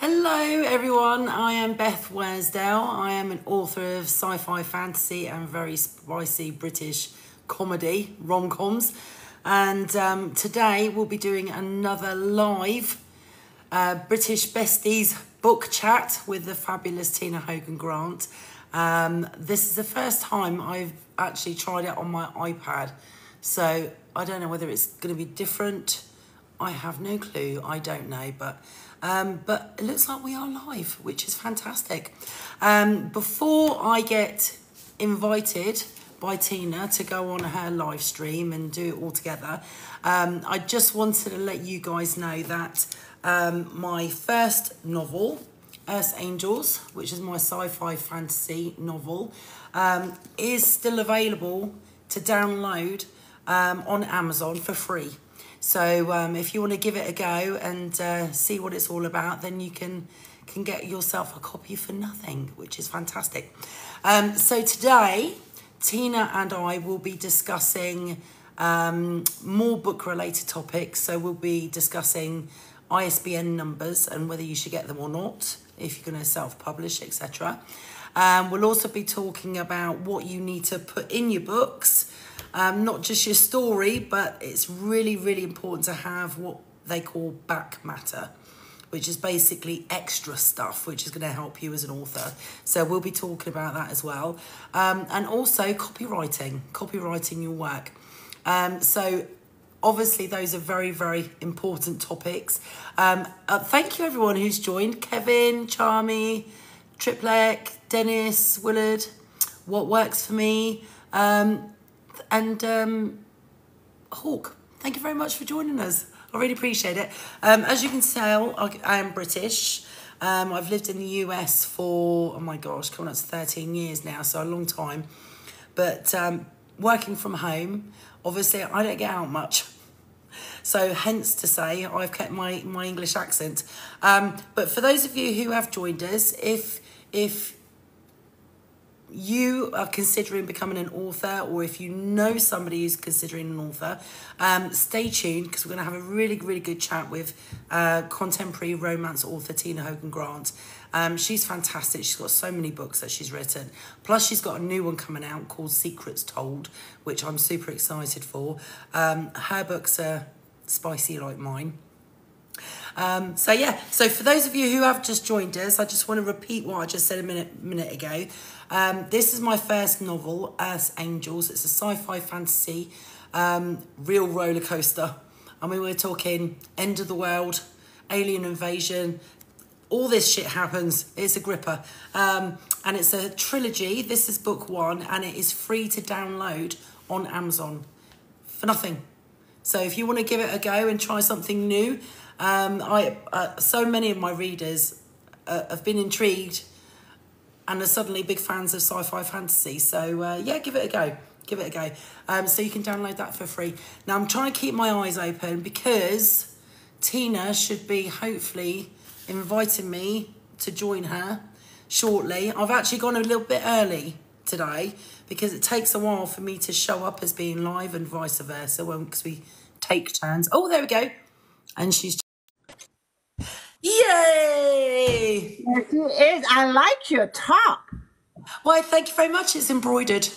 Hello everyone, I am Beth Wersdale. I am an author of sci-fi, fantasy and very spicy British comedy, rom-coms. And today we'll be doing another live British Besties book chat with the fabulous Tina Hogan Grant. This is the first time I've actually tried it on my iPad. So I don't know whether it's going to be different. I have no clue. I don't know, but it looks like we are live, which is fantastic. Before I get invited by Tina to go on her live stream and do it all together, I just wanted to let you guys know that my first novel, Earth's Angels, which is my sci-fi fantasy novel, is still available to download on Amazon for free. So if you want to give it a go and see what it's all about, then you can get yourself a copy for nothing, which is fantastic. So today, Tina and I will be discussing more book-related topics. So we'll be discussing ISBN numbers and whether you should get them or not, if you're going to self-publish, etc. We'll also be talking about what you need to put in your books. Not just your story, but it's really, really important to have what they call back matter, which is basically extra stuff, which is going to help you as an author. So we'll be talking about that as well. And also copywriting your work. So obviously those are very, very important topics. Thank you everyone who's joined. Kevin, Charmy, Triplek, Dennis, Willard, What Works For Me, and Hawk, thank you very much for joining us. I really appreciate it. As you can tell, I am British. I've lived in the US for, oh my gosh, coming up to 13 years now, so a long time. But working from home, obviously I don't get out much. So hence to say, I've kept my English accent. But for those of you who have joined us, if you are considering becoming an author, or if you know somebody who's considering an author, stay tuned, because we're going to have a really, really good chat with contemporary romance author Tina Hogan Grant. She's fantastic. She's got so many books that she's written. Plus, she's got a new one coming out called Secrets Told, which I'm super excited for. Her books are spicy like mine. So for those of you who have just joined us, I just want to repeat what I just said a minute ago. This is my first novel, Earth's Angels. It's a sci-fi fantasy, real roller coaster. I mean, we're talking end of the world, alien invasion, all this shit happens. It's a gripper. And it's a trilogy. This is book one, and it is free to download on Amazon for nothing. So if you want to give it a go and try something new, so many of my readers have been intrigued and are suddenly big fans of sci-fi fantasy. So yeah, give it a go. Give it a go. So you can download that for free. Now I'm trying to keep my eyes open because Tina should be hopefully inviting me to join her shortly. I've actually gone a little bit early today because it takes a while for me to show up as being live and vice versa, because we take turns. Oh, there we go. And she's... Yay! Yes, it is. I like your top. Why, thank you very much. It's embroidered.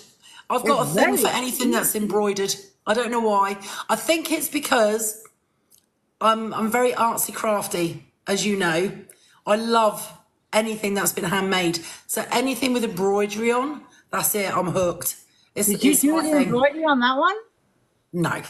I've got a thing for anything that's embroidered. I don't know why. I think it's because I'm very artsy crafty, as you know. I love anything that's been handmade. So anything with embroidery on, that's it. I'm hooked. Did you do the embroidery on that one? No.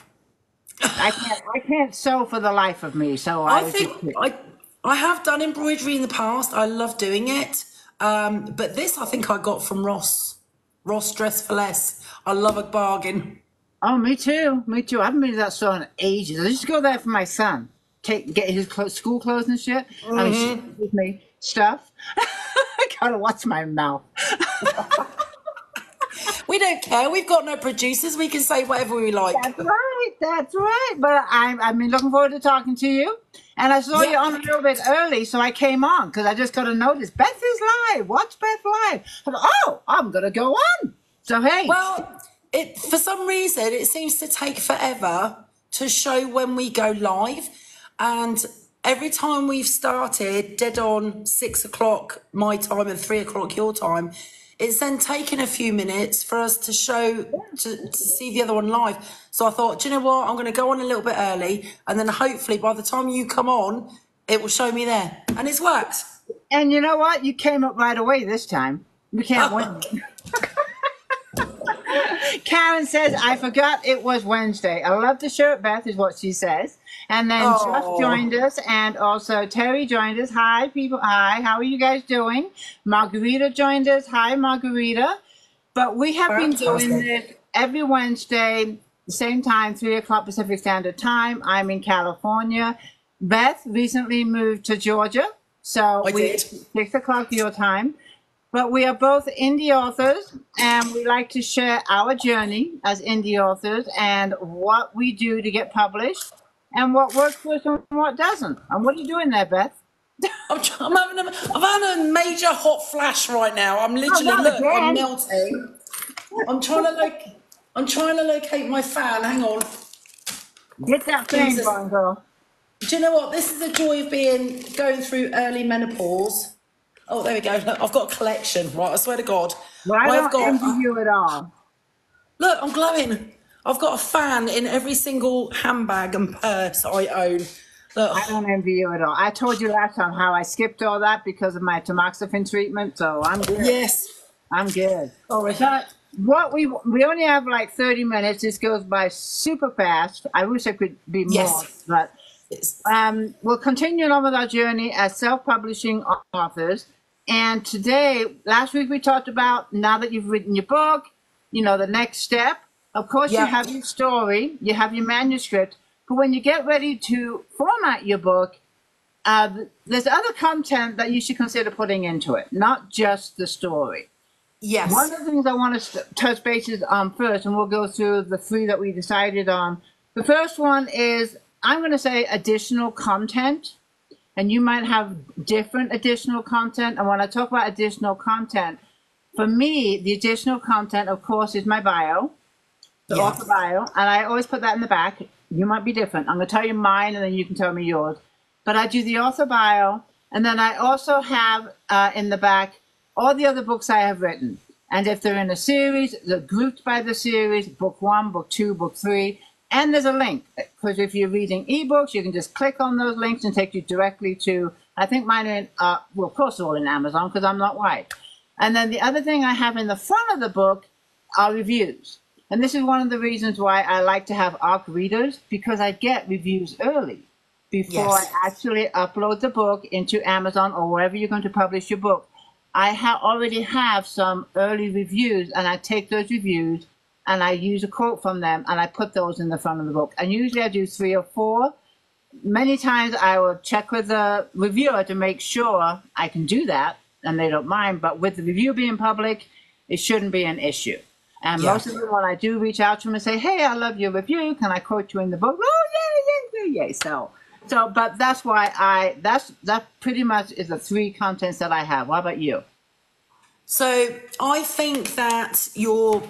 I can't sew for the life of me. So I have done embroidery in the past. I love doing it. But this I think I got from Ross. Ross Dress for Less. I love a bargain. Oh, me too. Me too. I haven't been to that store in ages. I just go there for my son. Get his school clothes and shit. I mean, she gives me stuff. I gotta watch my mouth. We don't care. We've got no producers. We can say whatever we like. That's right. That's right. But I've been looking forward to talking to you. And I saw you on a little bit early, so I came on because I just got a notice. Beth is live. Watch Beth live. I thought, oh, I'm going to go on. So, hey. Well, for some reason, it seems to take forever to show when we go live. And every time we've started dead on 6 o'clock my time and 3 o'clock your time, it's then taken a few minutes for us to to see the other one live. So I thought, do you know what? I'm going to go on a little bit early, and then hopefully by the time you come on, it will show me there. And it's worked. And you know what? You came up right away this time. We can't win. Karen says, I forgot it was Wednesday. I love the shirt, Beth, is what she says. And then Jeff joined us, and also Terry joined us. Hi, people. Hi, how are you guys doing? Margarita joined us. Hi, Margarita. But we have been doing this every Wednesday, same time, 3 o'clock Pacific Standard Time. I'm in California. Beth recently moved to Georgia, so we 6 o'clock your time. But we are both indie authors, and we like to share our journey as indie authors and what we do to get published and what works for us and what doesn't. And what are you doing there, Beth? I'm having a major hot flash right now. I'm literally, I'm melting. I'm trying to locate my fan. Hang on. Get that thing going, girl. Do you know what? This is the joy of going through early menopause. Oh, there we go. Look, I've got a collection, right? I swear to God. Well, I don't envy you at all. Look, I'm glowing. I've got a fan in every single handbag and purse I own. Look. I don't envy you at all. I told you last time how I skipped all that because of my tamoxifen treatment, so I'm good. Yes. I'm good. All right. So what we only have like 30 minutes. This goes by super fast. I wish I could be more, but we'll continue on with our journey as self-publishing authors. And today, last week we talked about, now that you've written your book, you know, the next step. Of course, you have your story, you have your manuscript, but when you get ready to format your book, there's other content that you should consider putting into it, not just the story. Yes. One of the things I want to touch bases on first, and we'll go through the 3 that we decided on. The first one is, I'm going to say additional content. And you might have different additional content. And when I talk about additional content, for me, the additional content, of course, is my bio, the author bio. And I always put that in the back. You might be different. I'm going to tell you mine, and then you can tell me yours. But I do the author bio. And then I also have in the back all the other books I have written. And if they're in a series, they're grouped by the series, book 1, book 2, book 3. And there's a link, because if you're reading ebooks, you can just click on those links and take you directly to, I think mine are in, well, of course, they're all in Amazon because I'm not white. And then the other thing I have in the front of the book are reviews. And this is one of the reasons why I like to have ARC readers, because I get reviews early before I actually upload the book into Amazon or wherever you're going to publish your book. I already have some early reviews, and I take those reviews and I use a quote from them, and I put those in the front of the book. And usually I do 3 or 4. Many times I will check with the reviewer to make sure I can do that, and they don't mind. But with the review being public, it shouldn't be an issue. And most of them, when I do reach out to them and say, hey, I love your review, can I quote you in the book? Oh, yay. So, but that's why that pretty much is the 3 contents that I have. What about you? So I think that your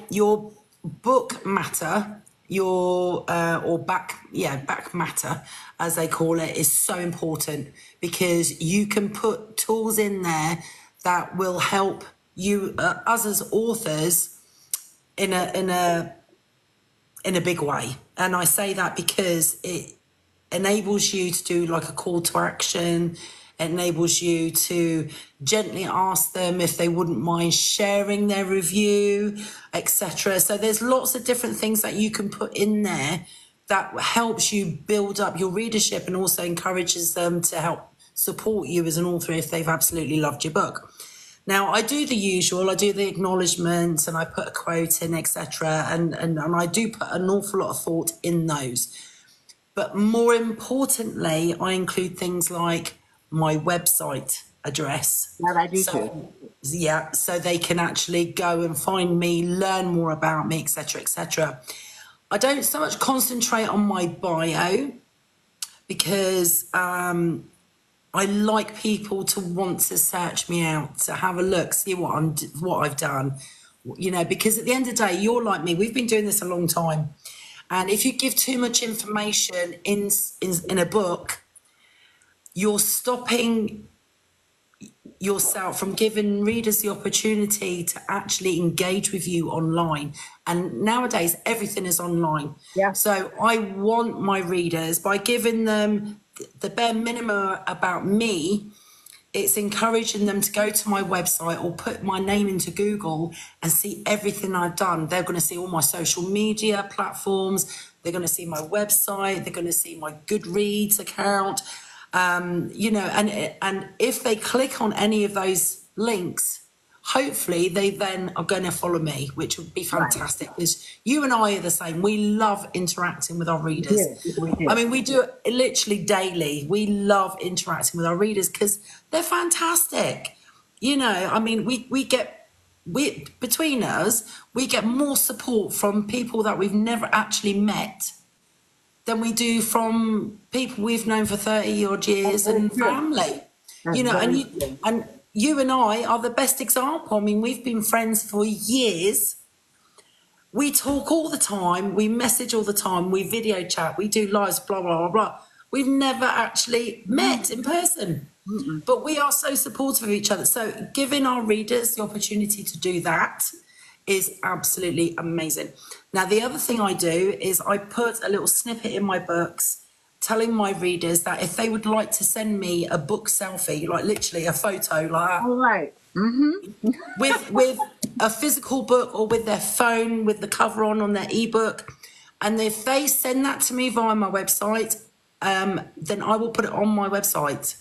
book matter, back matter, as they call it, is so important, because you can put tools in there that will help you, us as authors, in a big way. And I say that because it enables you to do like a call to action. It enables you to gently ask them if they wouldn't mind sharing their review, etc. So there's lots of different things that you can put in there that helps you build up your readership, and also encourages them to help support you as an author if they've absolutely loved your book. Now, I do the usual. I do the acknowledgements, and I put a quote in, etc. And I do put an awful lot of thought in those. But more importantly, I include things like my website address. That I do too. Yeah, so they can actually go and find me, learn more about me, etc., etc. I don't so much concentrate on my bio, because I like people to want to search me out, to have a look, see what I've done, you know, because at the end of the day, you're like me. We've been doing this a long time, and if you give too much information in a book, you're stopping yourself from giving readers the opportunity to actually engage with you online. And nowadays everything is online. Yeah. So I want my readers, by giving them the bare minimum about me, it's encouraging them to go to my website or put my name into Google and see everything I've done. They're going to see all my social media platforms. They're going to see my website. They're going to see my Goodreads account. You know, and if they click on any of those links, hopefully they then are going to follow me, which would be fantastic, because you and I are the same. We love interacting with our readers. We do. I mean, we do it literally daily. We love interacting with our readers because they're fantastic. You know, I mean, we between us, we get more support from people that we've never actually met than we do from people we've known for 30 odd years and family. That's You know, and true. you and I are the best example. I mean, we've been friends for years. We talk all the time. We message all the time. We video chat. We do lives, blah, blah, blah, blah. We've never actually met in person. But we are so supportive of each other. So giving our readers the opportunity to do that is absolutely amazing. Now, the other thing I do is I put a little snippet in my books telling my readers that if they would like to send me a book selfie, like literally a photo like that, All right. with a physical book or with their phone with the cover on their ebook, and if they send that to me via my website, then I will put it on my website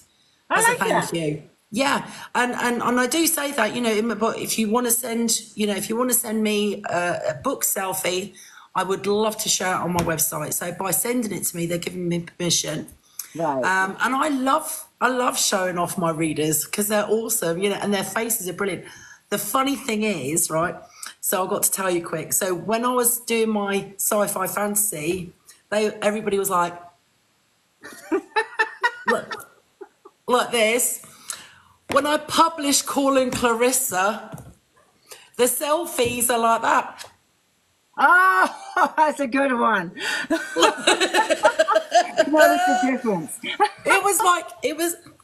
as a thank you. Yeah, and I do say that, you know, in my book, if you want to send, you know, if you want to send me a book selfie, I would love to share it on my website. So by sending it to me, they're giving me permission. Right. And I love showing off my readers because they're awesome, you know, and their faces are brilliant. The funny thing is, right, so I've got to tell you quick. So when I was doing my sci-fi fantasy, everybody was like, look, like this. When I published Calling Clarissa, the selfies are like that. Oh, that's a good one. Notice the difference.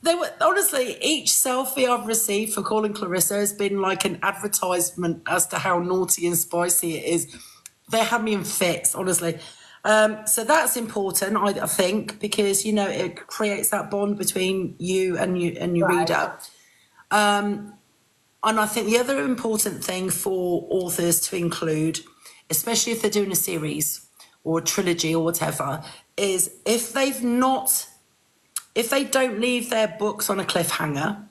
They were honestly, each selfie I've received for Calling Clarissa has been like an advertisement as to how naughty and spicy it is. They had me in fits, honestly. So that's important, I think, because, you know, it creates that bond between you and your reader. And I think the other important thing for authors to include, especially if they're doing a series or a trilogy or whatever, is if they don't leave their books on a cliffhanger,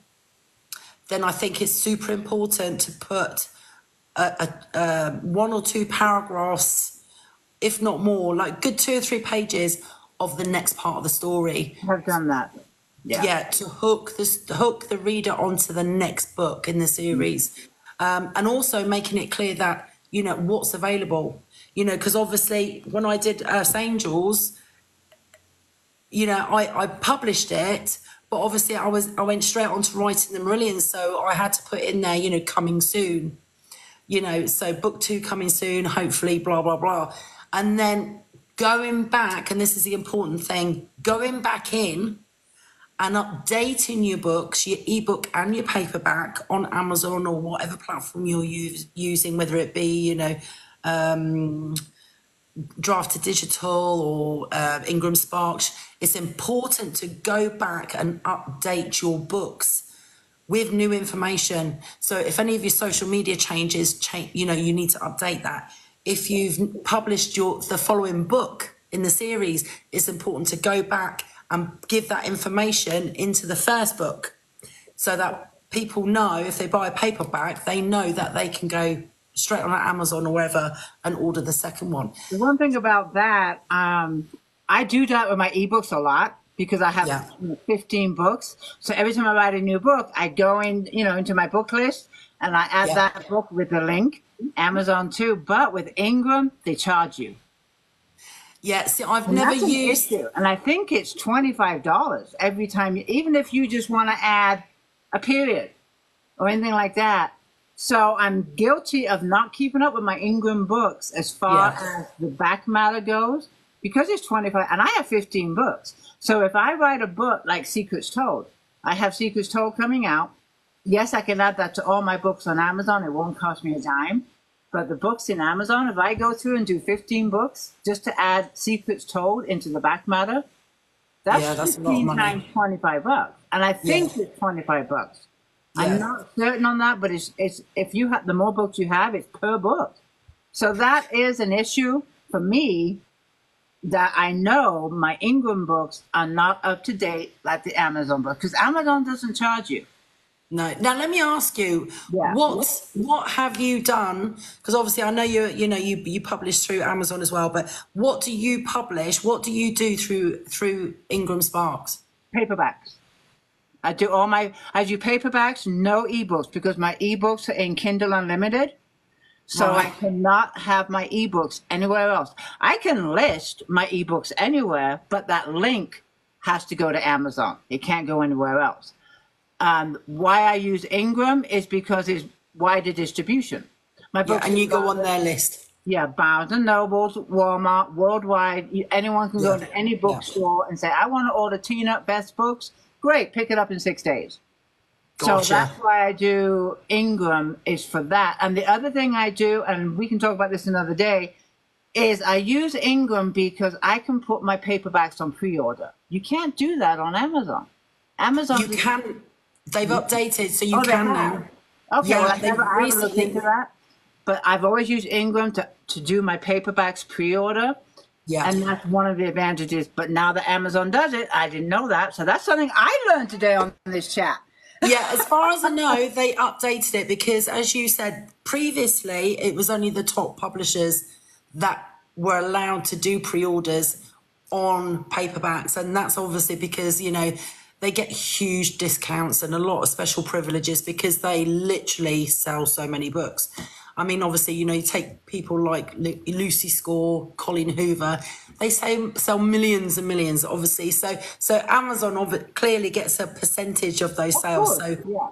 then I think it's super important to put a 1 or 2 paragraphs, if not more, like good 2 or 3 pages of the next part of the story. I've done that. Yeah, to hook the reader onto the next book in the series. And also making it clear that, you know, what's available, you know, because obviously when I did Earth's Angels, you know, I published it, but obviously I went straight on to writing the Marillion, so I had to put in there, you know, coming soon, you know, so book 2 coming soon, hopefully, blah, blah, blah. And then going back, and this is the important thing, going back in and updating your books, your ebook and your paperback on Amazon or whatever platform you're using, whether it be, you know, Draft to Digital or Ingram Sparks. It's important to go back and update your books with new information. So if any of your social media changes, you know, you need to update that. If you've published the following book in the series, it's important to go back and give that information into the first book so that people know if they buy a paperback, they know that they can go straight on Amazon or wherever and order the second one. The one thing about that, I do that with my ebooks a lot because I have 15 books. So every time I write a new book, I go in, you know, into my book list and I add that book with the link. Amazon too, but with Ingram, they charge you. Yeah, see, I've never used it. And I think it's $25 every time, even if you just want to add a period or anything like that. So I'm guilty of not keeping up with my Ingram books as far as the back matter goes. because it's 25, and I have 15 books. So if I write a book like Secrets Told, I have Secrets Told coming out. Yes, I can add that to all my books on Amazon. It won't cost me a dime. But the books in Amazon, if I go through and do 15 books just to add Secrets Told into the back matter, that's Yeah, that's a lot of 15 money. times 25 bucks. And I think it's 25 bucks. Yeah. I'm not certain on that, but it's if you have the more books you have, it's per book. So that is an issue for me, that I know my Ingram books are not up to date like the Amazon books, because Amazon doesn't charge you. No. Now let me ask you, Yeah. what have you done? Because obviously I know you publish through Amazon as well, but what do you publish? What do you do through Ingram Sparks? Paperbacks. I do paperbacks, no ebooks, because my ebooks are in Kindle Unlimited. So Right. I cannot have my ebooks anywhere else. I can list my ebooks anywhere, but that link has to go to Amazon. It can't go anywhere else. Why I use Ingram is because it's wider distribution. My Yeah, books and you are go on their list. Yeah, Barnes and Nobles, Walmart, worldwide. Anyone can go to any bookstore and say, I want to order Tina Best books. Great, pick it up in 6 days. Gotcha. So that's why I do Ingram, is for that. And the other thing I do, and we can talk about this another day, is I use Ingram because I can put my paperbacks on pre-order. You can't do that on Amazon. Amazon, You can. They've updated, so you Oh, they can have? now. Okay, Yeah, well, I they've haven't looked recently. into that. But I've always used Ingram to do my paperbacks pre-order. Yeah. And that's one of the advantages. But now that Amazon does it, I didn't know that. So that's something I learned today on this chat. Yeah, as far as I know, they updated it because, as you said previously, it was only the top publishers that were allowed to do pre-orders on paperbacks. And that's obviously because, they get huge discounts and a lot of special privileges because they literally sell so many books. I mean, obviously, you take people like Lucy Score, Colin Hoover, they sell millions and millions, obviously. So Amazon clearly gets a percentage of those sales. course, So yeah.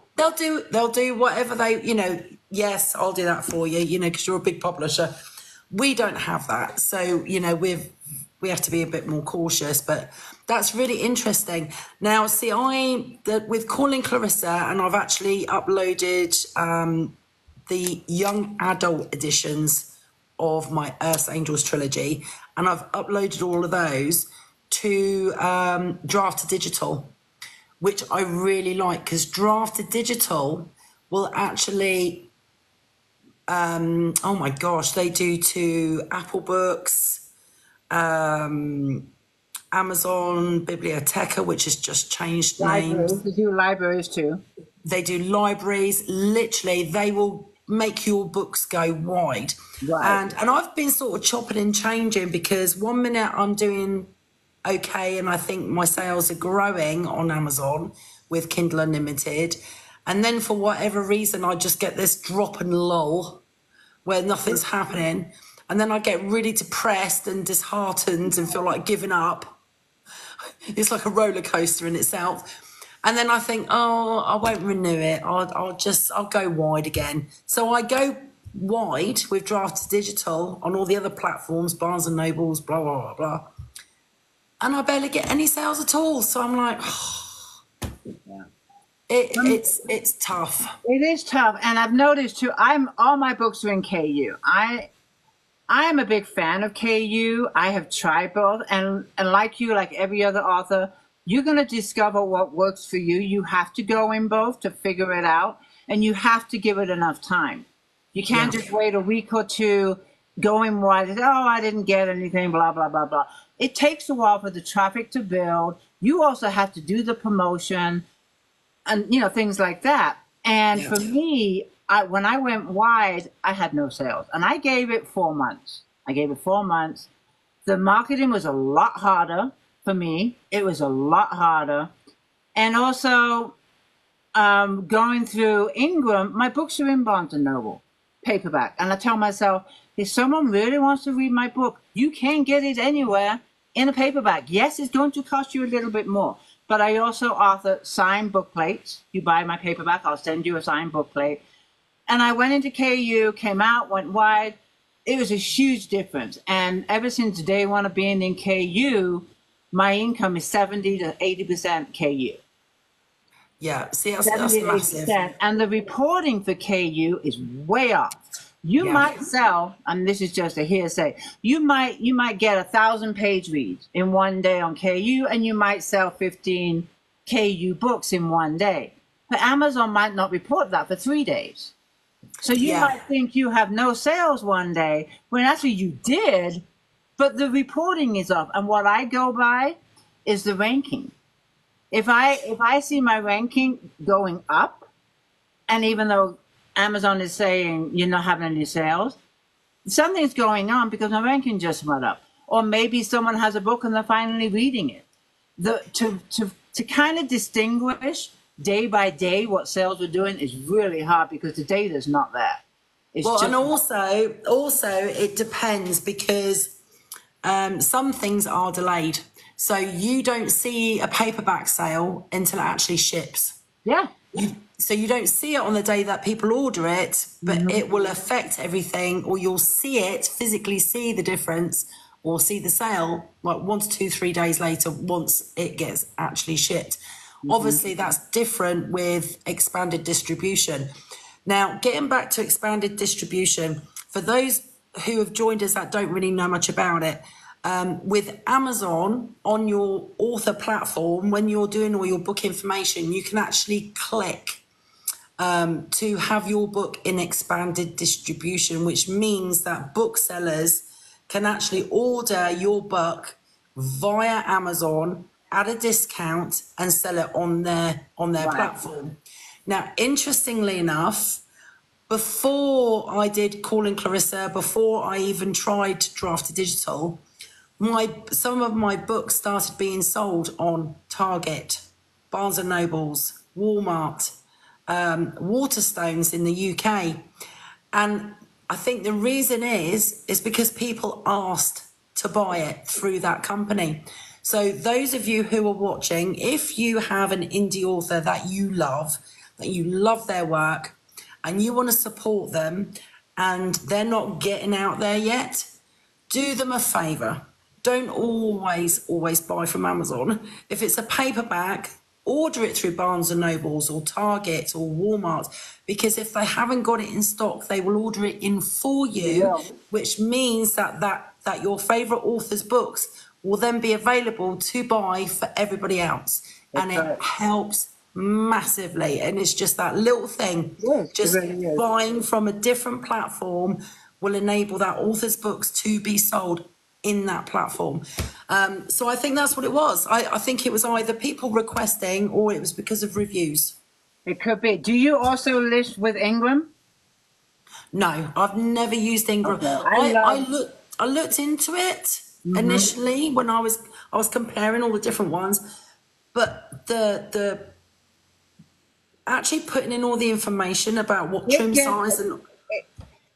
they'll do whatever they, yes, I'll do that for you, because you're a big publisher. We don't have that. So, we have to be a bit more cautious, but that's really interesting. Now, see, with Calling Clarissa, and I've actually uploaded the young adult editions of my Earth Angels trilogy, and I've uploaded all of those to Draft to Digital, which I really like, because Draft to Digital will actually, oh my gosh, they do to Apple Books, Amazon Biblioteca, which has just changed names. Libraries. They do libraries too. They do libraries. Literally, they will make your books go wide. Right. And I've been sort of chopping and changing, because one minute I'm doing okay and I think my sales are growing on Amazon with Kindle Unlimited, and then for whatever reason I just get this drop and lull where nothing's happening, and then I get really depressed and disheartened and feel like giving up. It's like a roller coaster in itself. And then I think, oh, I won't renew it. I'll go wide again. So I go wide with Draft to Digital on all the other platforms, Barnes and Nobles, blah, blah, blah, blah. And I barely get any sales at all. So I'm like, Yeah. it's tough. It is tough. And I've noticed too, all my books are in KU. I am a big fan of KU. I have tried both. And like you, like every other author, you're going to discover what works for you. You have to go in both to figure it out. And you have to give it enough time. You can't just wait a week or two, go in wide, and say, oh, I didn't get anything, blah, blah, blah, blah. It takes a while for the traffic to build. You also have to do the promotion and, things like that. And for me, when I went wide, I had no sales. And I gave it 4 months. The marketing was a lot harder for me. It was a lot harder. And also, going through Ingram, my books are in Barnes and Noble, paperback. And I tell myself, if someone really wants to read my book, you can get it anywhere in a paperback. Yes, it's going to cost you a little bit more. But I also author signed book plates. You buy my paperback, I'll send you a signed book plate. And I went into KU, came out, went wide. it was a huge difference. And ever since day one of being in KU, my income is 70 to 80% KU. Yeah, see, that's 70 to massive. 80%. And the reporting for KU is way off. You Yeah. might sell, and this is just a hearsay, you might get 1,000 page reads in one day on KU, and you might sell 15 KU books in one day. But Amazon might not report that for 3 days. So you Yeah. might think you have no sales one day when actually you did, but the reporting is off. And what I go by is the ranking. If I see my ranking going up, and even though Amazon is saying you're not having any sales, something's going on because my ranking just went up. Or maybe someone has a book and they're finally reading it. To kind of distinguish day by day what sales we're doing is really hard because the data is not there. It's Well, just, and also it depends because some things are delayed. So you don't see a paperback sale until it actually ships. yeah. So you don't see it on the day that people order it, but it will affect everything, or you'll see it, physically see the difference, or see the sale like 1 to 2, 3 days later once it gets actually shipped. Obviously, that's different with expanded distribution. Now, getting back to expanded distribution, for those who have joined us that don't really know much about it, with Amazon on your author platform, when you're doing all your book information, you can actually click to have your book in expanded distribution, which means that booksellers can actually order your book via Amazon at a discount and sell it on their platform. Now, interestingly enough, before I did Calling Clarissa, before I even tried to draft a digital, some of my books started being sold on Target, Barnes and Nobles, Walmart, Waterstones in the UK. And I think the reason is because people asked to buy it through that company. So those of you who are watching, if you have an indie author that you love their work, and you want to support them and they're not getting out there yet, do them a favor. Don't always buy from Amazon. If it's a paperback, order it through Barnes and Nobles or Target or Walmart, because if they haven't got it in stock, they will order it in for you, which means that your favorite author's books will then be available to buy for everybody else. And it helps massively. And it's just that little thing. Yes, just it really is. buying from a different platform will enable that author's books to be sold in that platform. So I think that's what it was. I think it was either people requesting or it was because of reviews. It could be. Do you also list with Ingram? No, I've never used Ingram. Okay. I looked into it initially when I was comparing all the different ones, but the actually putting in all the information about what trim size and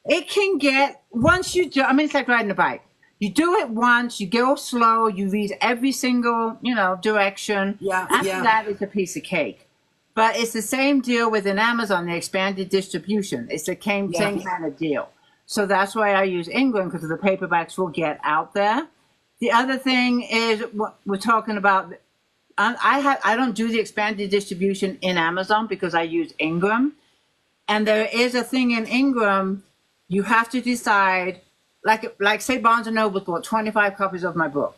it can get, once you do, I mean, it's like riding a bike. You do it once, you go slow, you read every single, direction. After that, it's a piece of cake. But it's the same deal within Amazon, the expanded distribution. It's the same kind of deal. So that's why I use Ingram, because the paperbacks will get out there. The other thing is what we're talking about. I don't do the expanded distribution in Amazon because I use Ingram. And there is a thing in Ingram, you have to decide, like say Barnes and Noble bought 25 copies of my book.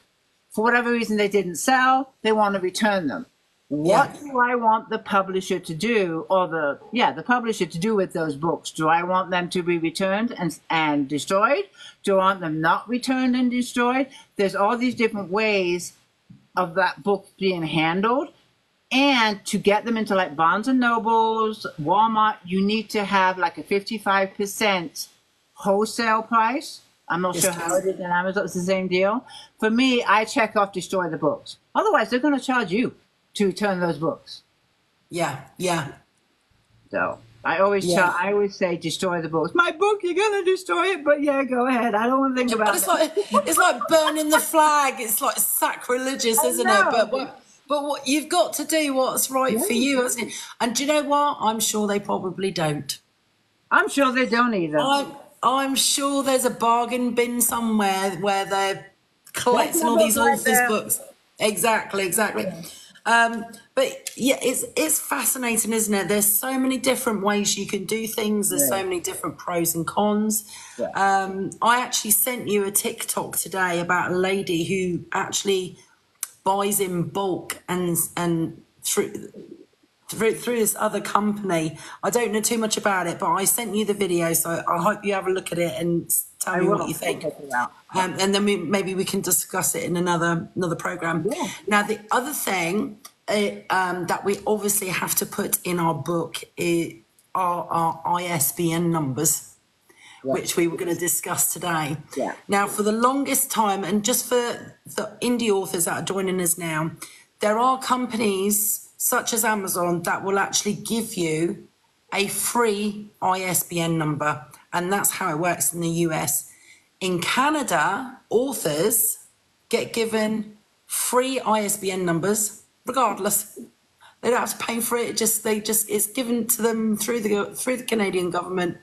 For whatever reason they didn't sell, they want to return them. What do I want the publisher to do, or the publisher to do with those books? Do I want them to be returned and destroyed? Do I want them not returned and destroyed? There's all these different ways of that book being handled. And to get them into like Barnes and Nobles, Walmart, you need to have like a 55% wholesale price. I'm not sure how it is in Amazon. It's the same deal. For me, I check off destroy the books. Otherwise, they're going to charge you to return those books. Yeah. So I always say destroy the books. My book, you're going to destroy it, but go ahead. I don't want to think about it. It's like burning the flag. It's like sacrilegious, isn't it? But what you've got to do what's right for you, isn't it? And do you know what? I'm sure they probably don't. I'm sure they don't either. I'm sure there's a bargain bin somewhere where they're That's collecting my all book these right authors' there. books. Exactly. Yeah. But yeah, it's fascinating, isn't it? There's so many different ways you can do things. There's so Right. many different pros and cons. Yeah. I actually sent you a TikTok today about a lady who actually buys in bulk and through this other company. I don't know too much about it, but I sent you the video, so I hope you have a look at it and tell I me what will. you I'll think. check it out. And then maybe we can discuss it in another program. Yeah. Now, the other thing that we obviously have to put in our book are our ISBN numbers, Yeah. which we were going to discuss today. Yeah. Now, for the longest time, and just for the indie authors that are joining us now, there are companies such as Amazon that will actually give you a free ISBN number, and that's how it works in the US. In Canada, authors get given free ISBN numbers regardless. They don't have to pay for it. It's given to them through the Canadian government,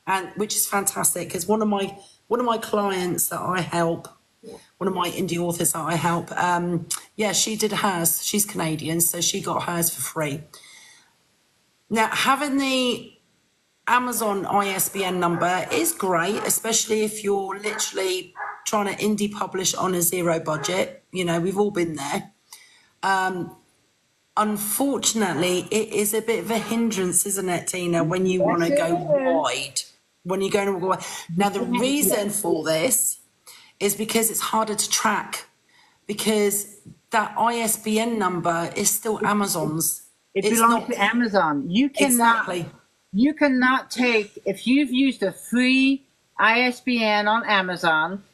and which is fantastic because one of my clients that I help, one of my indie authors that I help, she did hers. She's Canadian, so she got hers for free. Now, having the Amazon ISBN number is great, especially if you're literally trying to indie publish on a zero budget. You know, we've all been there. Unfortunately, it is a bit of a hindrance, isn't it, Tina, when you want to Yes, go it is. wide? When you're going to go wide. Now, the reason for this is because it's harder to track, because that ISBN number is still Amazon's. It It's belongs not to Amazon. exactly. You cannot take, if you've used a free ISBN on Amazon,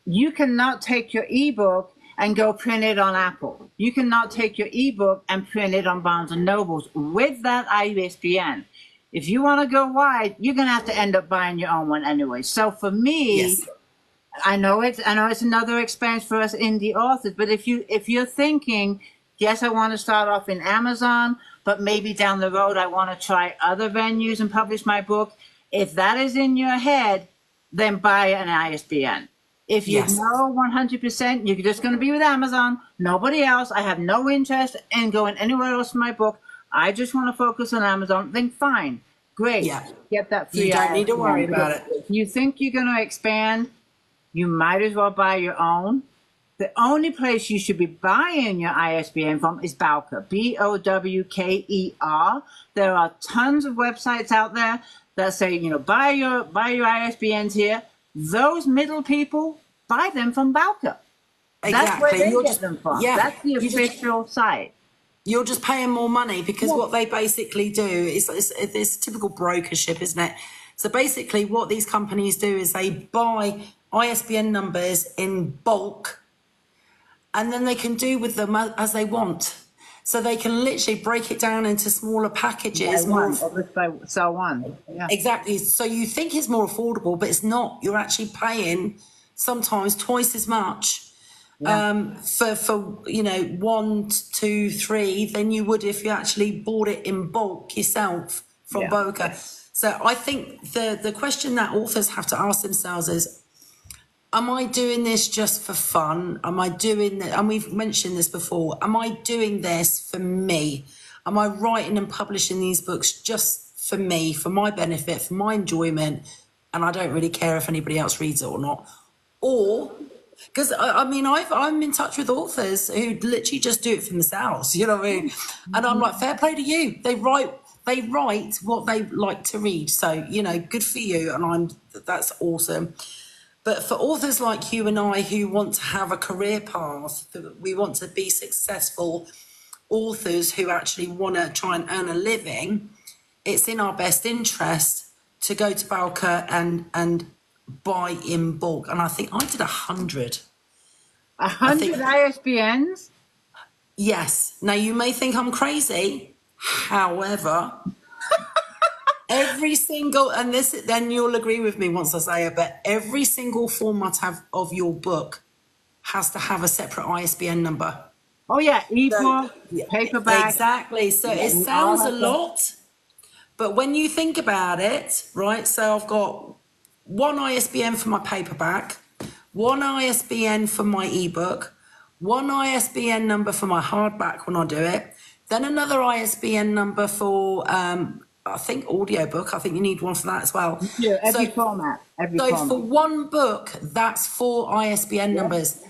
you cannot take your ebook and go print it on Apple. You cannot take your ebook and print it on Barnes and Nobles with that ISBN. If you want to go wide, you're going to have to end up buying your own one anyway. So for me, Yes. I know it's another expense for us indie authors, but if you're thinking, yes, I want to start off in Amazon, but maybe down the road I want to try other venues and publish my book, if that is in your head, then buy an ISBN. If you Yes. know 100% you're just going to be with Amazon, nobody else, I have no interest in going anywhere else in my book, I just want to focus on Amazon, then fine, great, Yeah. get that free You don't need to ISBN. worry about it. If you think you're going to expand, you might as well buy your own. The only place you should be buying your ISBN from is Bowker, Bowker. There are tons of websites out there that say, buy your ISBNs here. Those middle people buy them from Bowker. That's where Exactly. they You're get just them from. yeah. That's the You just official site. you're just paying more money because Yeah. what they basically do is it's typical brokership, isn't it? So basically what these companies do is they buy ISBN numbers in bulk, and then they can do with them as they want. So they can literally break it down into smaller Buy packages. one, or just sell one. Yeah. Exactly. So you think it's more affordable, but it's not. You're actually paying sometimes twice as much for 1, 2, 3 than you would if you actually bought it in bulk yourself from Yeah. Boca. So I think the question that authors have to ask themselves is, am I doing this just for fun? Am I doing that? And we've mentioned this before. Am I doing this for me? Am I writing and publishing these books just for me, for my benefit, for my enjoyment? And I don't really care if anybody else reads it or not. Or, because I'm in touch with authors who literally just do it for themselves, you know what I mean? And I'm like, fair play to you. They write what they like to read. So, good for you. And that's awesome. But for authors like you and I who want to have a career path, we want to be successful authors who actually want to try and earn a living, it's in our best interest to go to Balca and buy in bulk. And I think I did 100. 100 ISBNs? Yes. Now, you may think I'm crazy. However, every single, and then you'll agree with me once I say it, but every single format of your book has to have a separate ISBN number. Oh yeah, ebook, Yeah, paperback. exactly. So it sounds a lot, but when you think about it, right? So I've got one ISBN for my paperback, one ISBN for my ebook, one ISBN number for my hardback when I do it, then another ISBN number for I think audiobook. I think you need one for that as well. Yeah, every format. So for one book, that's 4 ISBN numbers.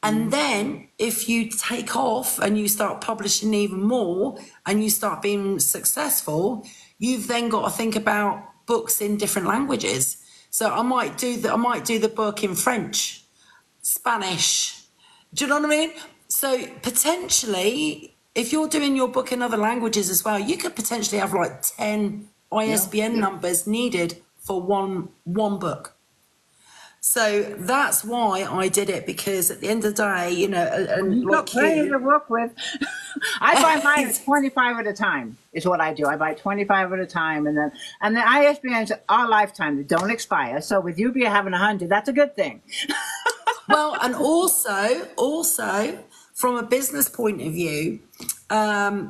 And then if you take off and you start publishing even more and you start being successful, you've then got to think about books in different languages. So I might do the book in French, Spanish. Do you know what I mean? So potentially, if you're doing your book in other languages as well, you could potentially have like 10 ISBN numbers needed for one book. So that's why I did it, because at the end of the day, you know, and you've got plenty to work with. I buy mine at 25 at a time is what I do. I buy 25 at a time, and the ISBNs are lifetime. They don't expire. So with you having 100, that's a good thing. Well, and also from a business point of view, I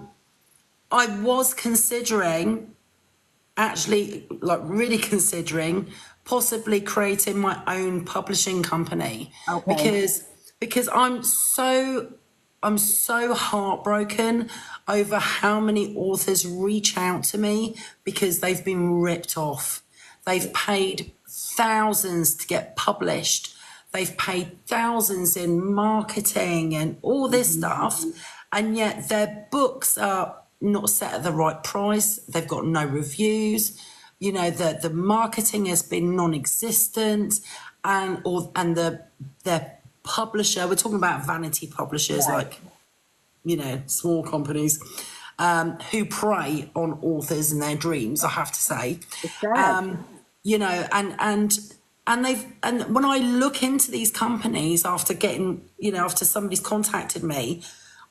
was considering, actually, like really considering possibly creating my own publishing company. Because I'm so heartbroken over how many authors reach out to me because they've been ripped off. They've paid thousands to get published. They've paid thousands in marketing and all this stuff, and yet their books are not set at the right price. They've got no reviews. You know, the marketing has been non-existent, and their publisher, we're talking about vanity publishers, like, you know, small companies, who prey on authors and their dreams, I have to say. You know, and when I look into these companies after after somebody's contacted me,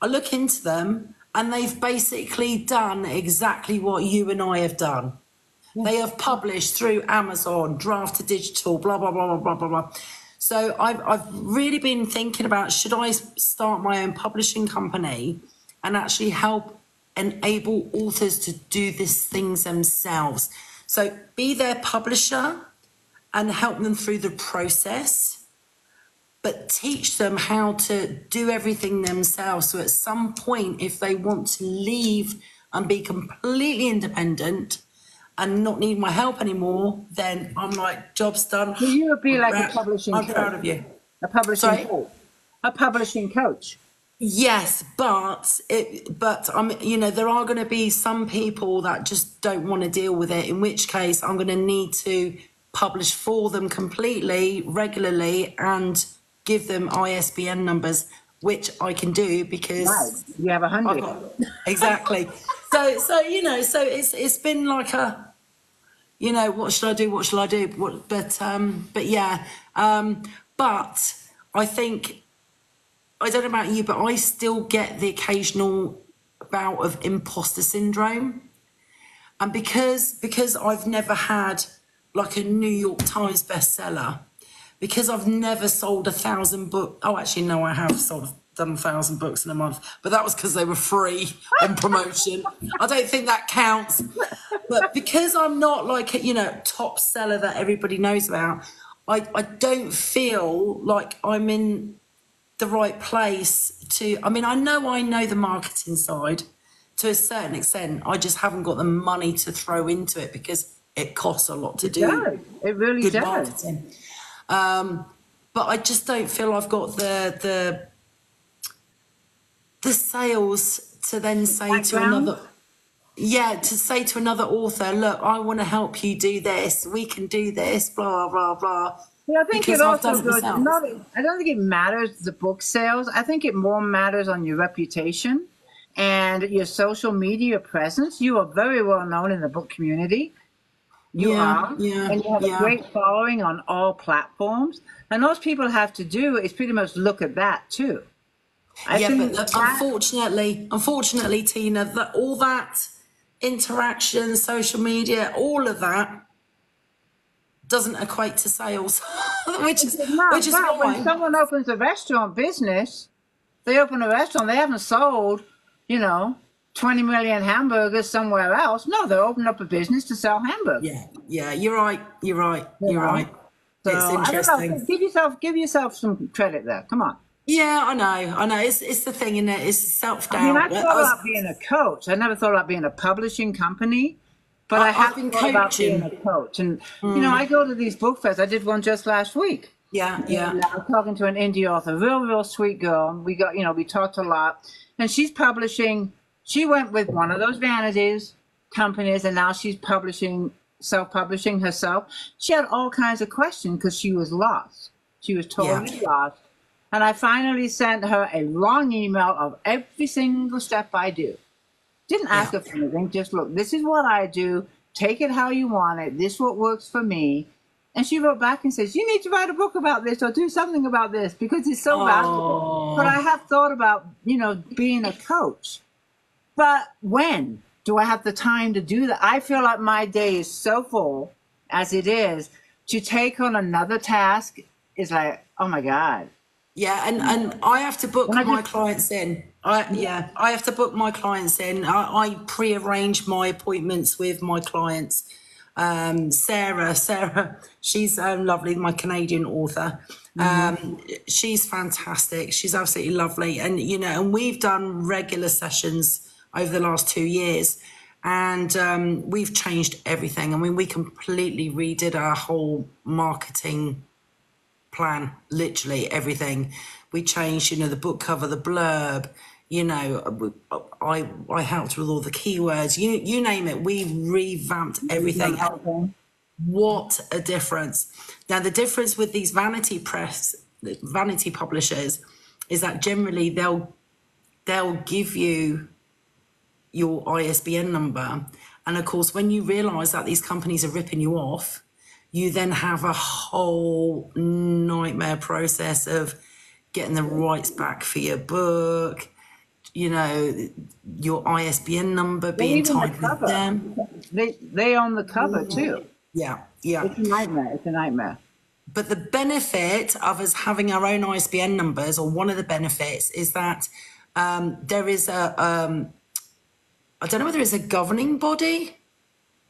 I look into them and they've basically done exactly what you and I have done. They have published through Amazon, draft to digital, blah, blah, blah, blah, blah, blah. So I've really been thinking about, should I start my own publishing company and actually help enable authors to do these things themselves? So be their publisher and help them through the process, but teach them how to do everything themselves. So at some point, if they want to leave and be completely independent and not need my help anymore, then I'm like, job's done. So you would be like a publishing coach. I'm proud of you. A publishing coach. A publishing coach. Yes, but I'm, you know, there are going to be some people that just don't want to deal with it, in which case I'm going to need to publish for them completely, regularly, and give them ISBN numbers, which I can do because you have 100. Exactly. So you know, so it's been like a, you know, what should I do? What shall I do? But yeah, but I think, I don't know about you, but I still get the occasional bout of imposter syndrome, and because I've never had like a New York Times bestseller, because I've never sold 1,000 books. Oh, actually, no, I have done 1,000 books in a month, but that was because they were free on promotion. I don't think that counts. But because I'm not like a, you know, top seller that everybody knows about, I don't feel like I'm in the right place to, I mean, I know the marketing side to a certain extent. I just haven't got the money to throw into it because it costs a lot to do. It really good does. Marketing. But I just don't feel I've got the sales to then say to another, author, look, I want to help you do this. We can do this, blah, blah, blah. Yeah, I think it also goes, I don't think it matters the book sales. I think it more matters on your reputation and your social media presence. You are very well known in the book community. You are. And you have a great following on all platforms. And all people have to do is pretty much look at that too. But unfortunately, Tina, that all that interaction, social media, all of that doesn't equate to sales, which is why when someone opens a restaurant business, they open a restaurant, they haven't sold, you know, 20 million hamburgers somewhere else. No, they opened up a business to sell hamburgers. Yeah, you're right. You're right. So It's I don't know. interesting. Give yourself some credit there. Come on. Yeah, I know. It's the thing, isn't it? It's self-doubt. I mean, I thought about being a coach. I never thought about being a publishing company, but I have been thought about being a coach. And you know, I go to these book fairs. I did one just last week. Yeah. And I was talking to an indie author, real sweet girl. We got, we talked a lot, and she's publishing. She went with one of those vanities companies, and now she's self-publishing herself. She had all kinds of questions because she was lost. She was totally lost. And I finally sent her a long email of every single step I do. Didn't ask her for anything. Just look, this is what I do. Take it how you want it. This is what works for me. And she wrote back and says, you need to write a book about this or do something about this because it's so valuable. But I have thought about, being a coach. But when do I have the time to do that? I feel like my day is so full as it is. To take on another task is like, oh my God. Yeah, and I have to book my clients in. I have to book my clients in. I pre-arrange my appointments with my clients. Sarah, she's lovely, my Canadian author. She's fantastic. She's absolutely lovely. And, and we've done regular sessions over the last 2 years. And we've changed everything. I mean, we completely redid our whole marketing plan, literally everything. We changed, the book cover, the blurb, I helped with all the keywords, you name it. We revamped everything. What a difference. Now, the difference with these vanity publishers is that generally they'll give you your ISBN number. And of course, when you realize that these companies are ripping you off, you then have a whole nightmare process of getting the rights back for your book, your ISBN number being tied with them. They own the cover too. Yeah. It's a nightmare. But the benefit of us having our own ISBN numbers, or one of the benefits, is that there is I don't know whether it's a governing body,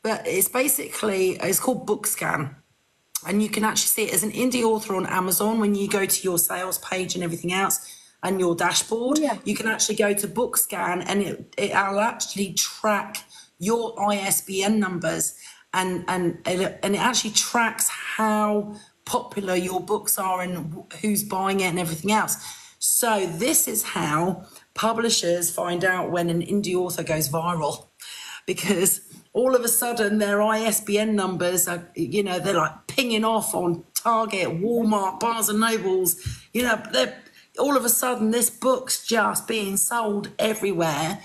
but it's called BookScan. And you can actually see it as an indie author on Amazon. When you go to your sales page and everything else and your dashboard, you can actually go to BookScan and it'll actually track your ISBN numbers and it actually tracks how popular your books are and who's buying it and everything else. So this is how publishers find out when an indie author goes viral, because all of a sudden their ISBN numbers are, they're like pinging off on Target, Walmart, Barnes and Nobles. They're all of a sudden this book's just being sold everywhere,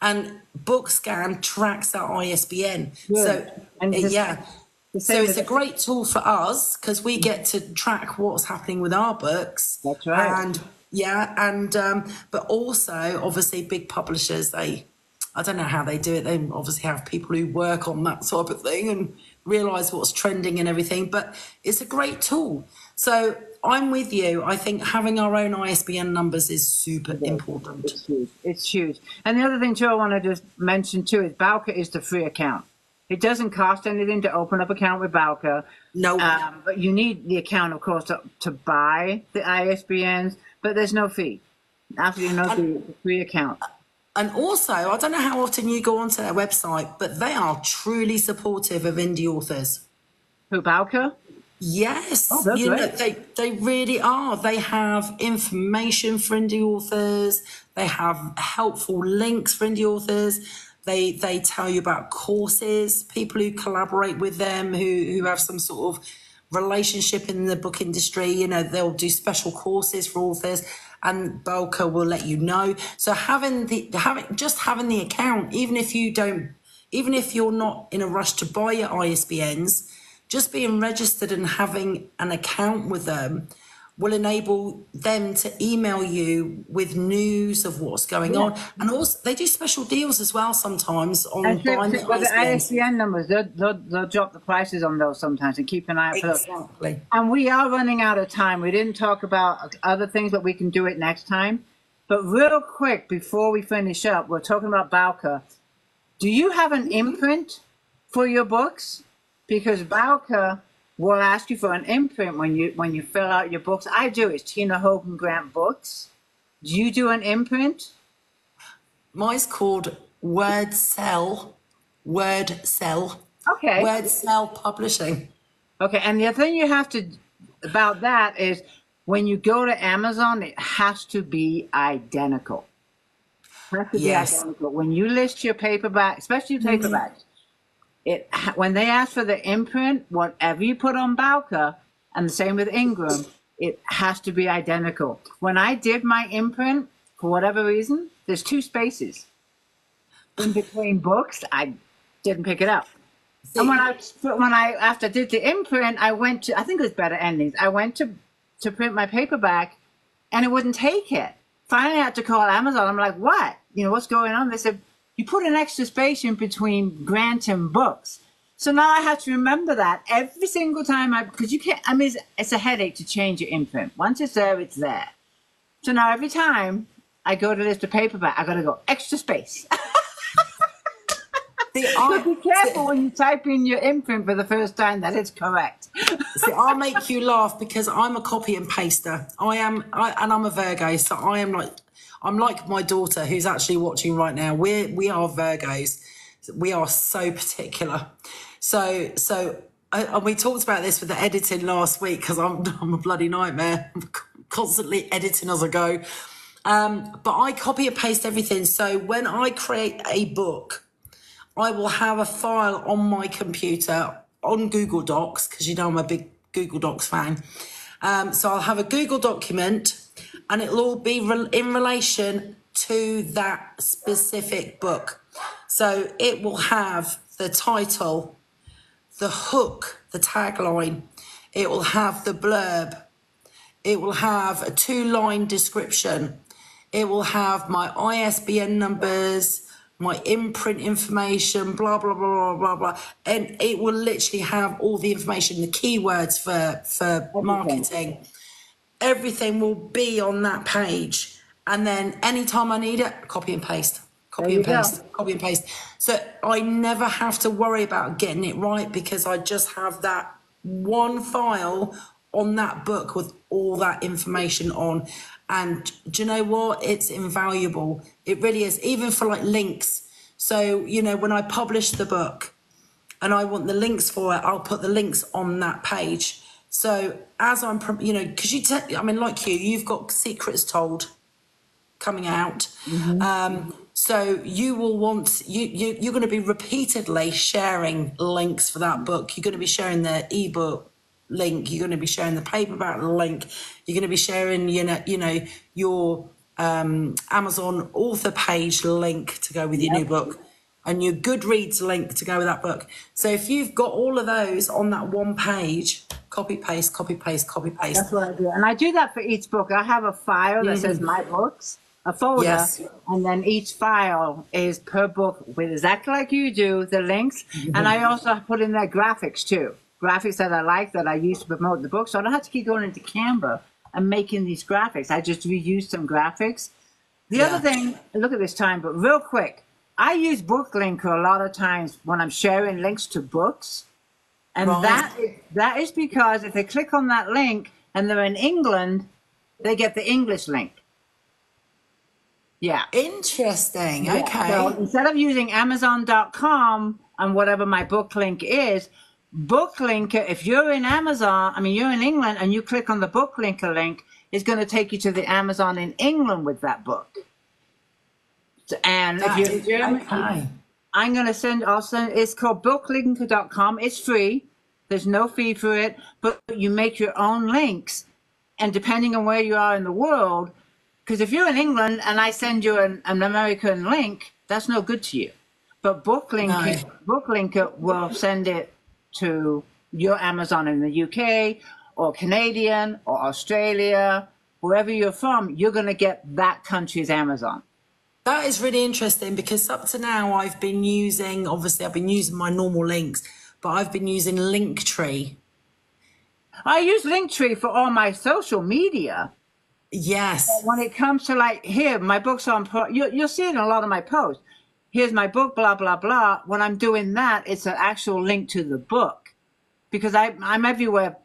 and BookScan tracks that ISBN. So it's a great tool for us because we get to track what's happening with our books. That's right. But also obviously big publishers, I don't know how they do it. They obviously have people who work on that type of thing and realise what's trending and everything. But it's a great tool. So I'm with you. I think having our own ISBN numbers is super important. It's huge. It's huge. And the other thing, too, I want to just mention, too, is Bowker is the free account. It doesn't cost anything to open up an account with Bowker. No. But you need the account, of course, to buy the ISBNs. But there's no fee. Absolutely no fee. It's a free account. And also, I don't know how often you go onto their website, but they are truly supportive of indie authors. Who, Bowker? Yes. Oh, that's great. They really are. They have information for indie authors. They have helpful links for indie authors. They tell you about courses, people who collaborate with them, who have some sort of relationship in the book industry. They'll do special courses for authors. And Bowker will let you know. So having the account, even if you're not in a rush to buy your ISBNs, just being registered and having an account with them will enable them to email you with news of what's going on. And also they do special deals as well sometimes on buying the ISBNs. The ISBN numbers, they'll drop the prices on those sometimes, and keep an eye out for those. Exactly. And we are running out of time. We didn't talk about other things, but we can do it next time. But real quick, before we finish up, we're talking about Bowker. Do you have an imprint for your books? Because Bowker will ask you for an imprint when you fill out your books. I do. It's Tina Hogan Grant Books. Do you do an imprint? Mine's called Word Cell Okay. Publishing. Okay, and the other thing you have to about that is when you go to Amazon, it has to be identical. It has to be identical. When you list your paperback, especially paperbacks, when they ask for the imprint, whatever you put on Bowker, and the same with Ingram, it has to be identical. When I did my imprint, for whatever reason, there's 2 spaces in between books. I didn't pick it up. And when I after I did the imprint, I went to, I think it was Better Endings. I went to print my paperback, and it wouldn't take it. Finally, I had to call Amazon. I'm like, what? What's going on? They said, you put an extra space in between Grant and Books. So now I have to remember that every single time because you can't, it's a headache to change your imprint. Once it's there, it's there. So now every time I go to list a paperback, I got to go extra space. So be careful when you type in your imprint for the first time that it's correct. See, I'll make you laugh because I'm a copy and paster. And I'm a Virgo, so I'm like my daughter who's actually watching right now. We are Virgos. We are so particular. So and we talked about this with the editing last week because I'm a bloody nightmare. I'm constantly editing as I go. But I copy and paste everything. So when I create a book, I will have a file on my computer on Google Docs, because I'm a big Google Docs fan. So I'll have a Google document, and it'll all be in relation to that specific book. So it will have the title, the hook, the tagline. It will have the blurb. It will have a 2-line description. It will have my ISBN numbers, my imprint information, blah, blah, blah, blah, blah, blah. And it will literally have all the information, the keywords for marketing. Everything will be on that page. And then anytime I need it, copy and paste, copy and paste, copy and paste. So I never have to worry about getting it right because I just have that one file on that book with all that information on. And do you know what? It's invaluable. It really is, even for like links. So, when I publish the book and I want the links for it, I'll put the links on that page. So as I'm, because like you've got Secrets Told coming out. So you will want, you're going to be repeatedly sharing links for that book. You're going to be sharing the ebook link, you're going to be sharing the paperback link, you're going to be sharing your Amazon author page link to go with your new book, and your Goodreads link to go with that book. So if you've got all of those on that one page, copy paste, copy paste, copy paste. That's what I do, and I do that for each book. I have a file that says my books, a folder, and then each file is per book with exactly like you do the links, and I also put in there graphics too. Graphics that I like, that I use to promote the book. So I don't have to keep going into Canva and making these graphics. I just reuse some graphics. The other thing, look at this time, but real quick, I use BookLinker a lot of times when I'm sharing links to books. And that is because if they click on that link and they're in England, they get the English link. Yeah. Interesting. Yeah. Okay. So instead of using Amazon.com and whatever my book link is, BookLinker, if you're in Amazon, you're in England and you click on the BookLinker link, it's going to take you to the Amazon in England with that book. And if you're in Germany, I'll send, it's called booklinker.com. It's free. There's no fee for it, but you make your own links. And depending on where you are in the world, because if you're in England and I send you an American link, that's no good to you. But BookLinker will send it to your Amazon in the UK or Canadian or Australia, wherever you're from, you're going to get that country's Amazon. That is really interesting because up to now I've been using my normal links, but I've been using Linktree. I use Linktree for all my social media. Yes. When it comes to like here, my books on you'll see it in a lot of my posts. Here's my book, blah blah blah. When I'm doing that, it's an actual link to the book because I'm everywhere,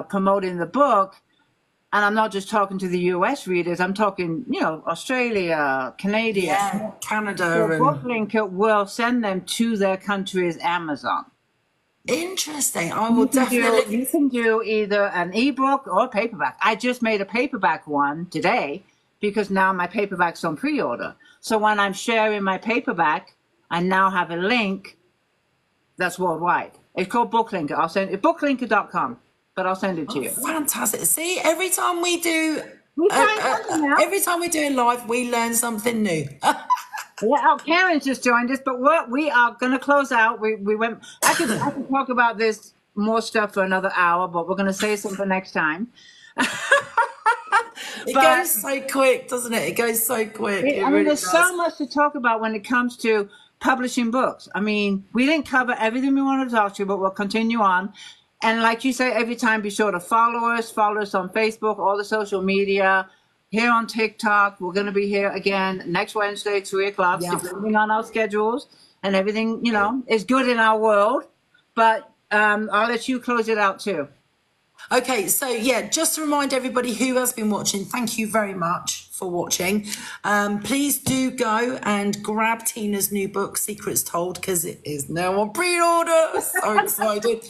promoting the book, and I'm not just talking to the U.S. readers. I'm talking, Australia, Canada. Yeah, Canada The book and link will send them to their country's Amazon. interesting. I will You definitely. can do either an ebook or paperback. I just made a paperback one today because now my paperback's on pre-order. So when I'm sharing my paperback, I now have a link that's worldwide. It's called Booklinker. I'll send it booklinker.com, but I'll send it to Oh, you. fantastic. See, every time we do, We find something now. every time we do it live, we learn something new. Yeah, oh, Karen's just joined us, but we are going to close out. We went. I could talk about this more stuff for another hour, but we're going to save some for next time. It But goes so quick, doesn't it? It goes so quick. It really there's does. so much to talk about when it comes to publishing books. I mean, we didn't cover everything we wanted to talk to, but we'll continue on. And like you say, every time, be sure to follow us on Facebook, all the social media. Here on TikTok, we're going to be here again next Wednesday, 3:00, Yeah. depending on our schedules and everything, is good in our world. But I'll let you close it out too. Okay, so yeah, just to remind everybody who has been watching, thank you very much for watching. Please do go and grab Tina's new book, Secrets Told, because it is now on pre-order. So excited.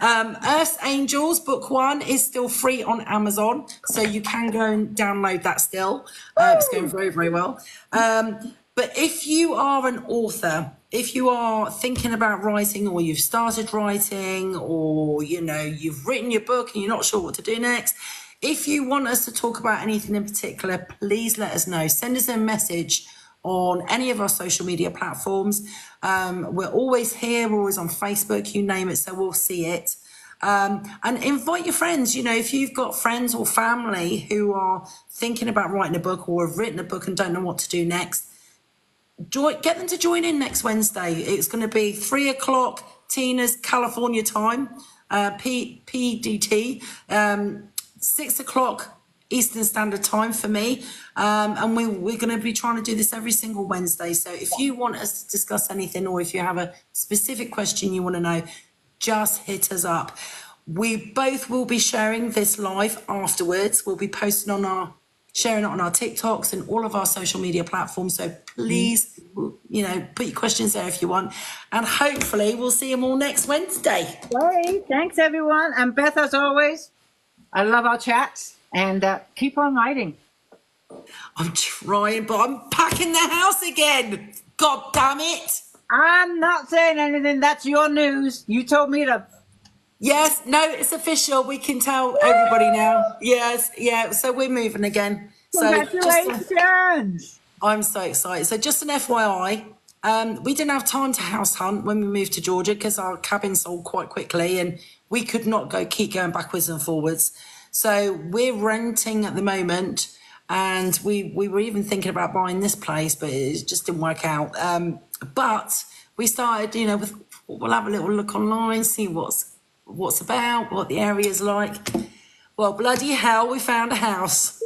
Earth's Angels, book 1, is still free on Amazon, so you can go and download that still. It's going very, very well. But if you are an author, if you are thinking about writing or you've started writing or, you've written your book and you're not sure what to do next, if you want us to talk about anything in particular, please let us know. Send us a message on any of our social media platforms. We're always here. We're always on Facebook, you name it, so we'll see it. And invite your friends. If you've got friends or family who are thinking about writing a book or have written a book and don't know what to do next, get them to join in next Wednesday. It's going to be 3:00 Tina's California time, PDT, 6:00 Eastern Standard Time for me. And we're going to be trying to do this every single Wednesday. So if you want us to discuss anything or if you have a specific question you want to know, just hit us up. We both will be sharing this live afterwards. We'll be sharing it on our TikToks and all of our social media platforms. So please, put your questions there if you want. And hopefully we'll see them all next Wednesday. Hey, thanks everyone. And Beth, as always, I love our chats and keep on writing. I'm trying, but I'm packing the house again. God damn it. I'm not saying anything. That's your news. You told me to. Yes, no, it's official. We can tell everybody now. Yes, yeah. So we're moving again. Congratulations. I'm so excited. So just an FYI, we didn't have time to house hunt when we moved to Georgia because our cabin sold quite quickly and we could not keep going backwards and forwards. So we're renting at the moment, and we were even thinking about buying this place, but it just didn't work out. But we started, we'll have a little look online, see what's about, what the area's like. Well, bloody hell, we found a house.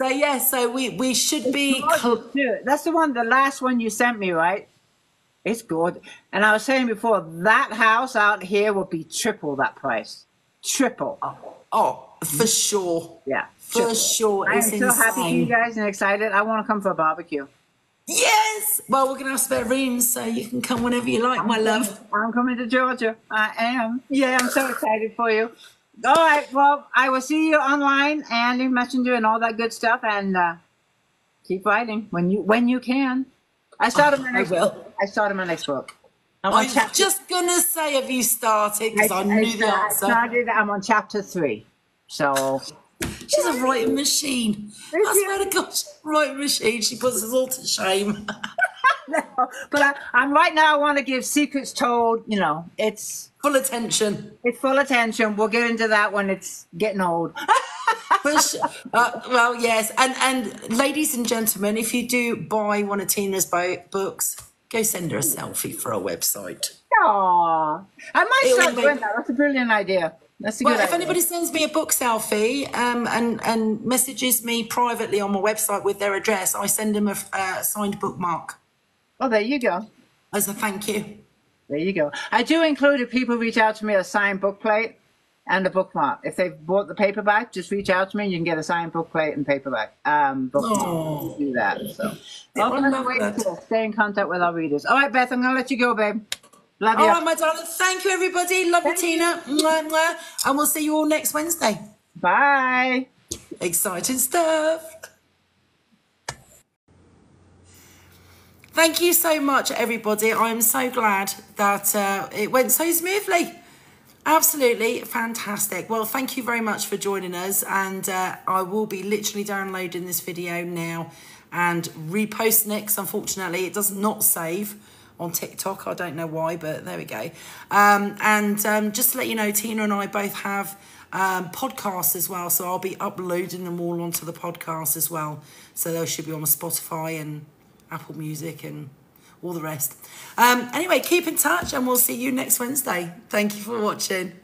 So yeah, so we should be. That's the last one you sent me, right? It's good. And I was saying before, that house out here will be triple that price. Triple. Oh, for sure. Yeah. For sure. I'm so happy for you guys and excited. I want to come for a barbecue. Yes. Well, we're going to have spare rooms, so you can come whenever you like, my love. I'm coming to Georgia. I am. Yeah, I'm so excited for you. All right. Well, I will see you online and in Messenger and all that good stuff. And keep writing when you can. I started my next book. I started my next book. I was just going to say, have you started? Because I knew the answer. I'm on chapter 3. So... She's a writing machine. I swear to God, she's a writing machine. She puts us all to shame. No, but I'm right now. I want to give Secrets Told. It's full attention. It's full attention. We'll get into that when it's getting old. Well, yes, and ladies and gentlemen, if you do buy one of Tina's books, go send her a selfie for our website. Aww, I might start doing that. That's a brilliant idea. That's a Well, good if idea. anybody sends me a book selfie and messages me privately on my website with their address, I send them a signed bookmark Oh, there you go. as a thank you. There you go. I do include, if people reach out to me, a signed book plate and a bookmark. If they've bought the paperback, just reach out to me and you can get a signed book plate and paperback bookmark. Oh, Do that. So, I okay, love wait that. to stay in contact with our readers. All right, Beth, I'm going to let you go, babe. Love All you. right, my darling. Thank you, everybody. Love you, Thank you. Tina. Mwah, mwah. And we'll see you all next Wednesday. Bye. Exciting stuff. Thank you so much, everybody. I'm so glad that it went so smoothly. Absolutely fantastic. Well, thank you very much for joining us. And I will be literally downloading this video now and reposting it, because unfortunately it does not save on TikTok. I don't know why, but there we go. Just to let you know, Tina and I both have podcasts as well. So I'll be uploading them all onto the podcast as well. So those should be on Spotify and Apple Music and all the rest. Anyway, keep in touch and we'll see you next Wednesday. Thank you for watching.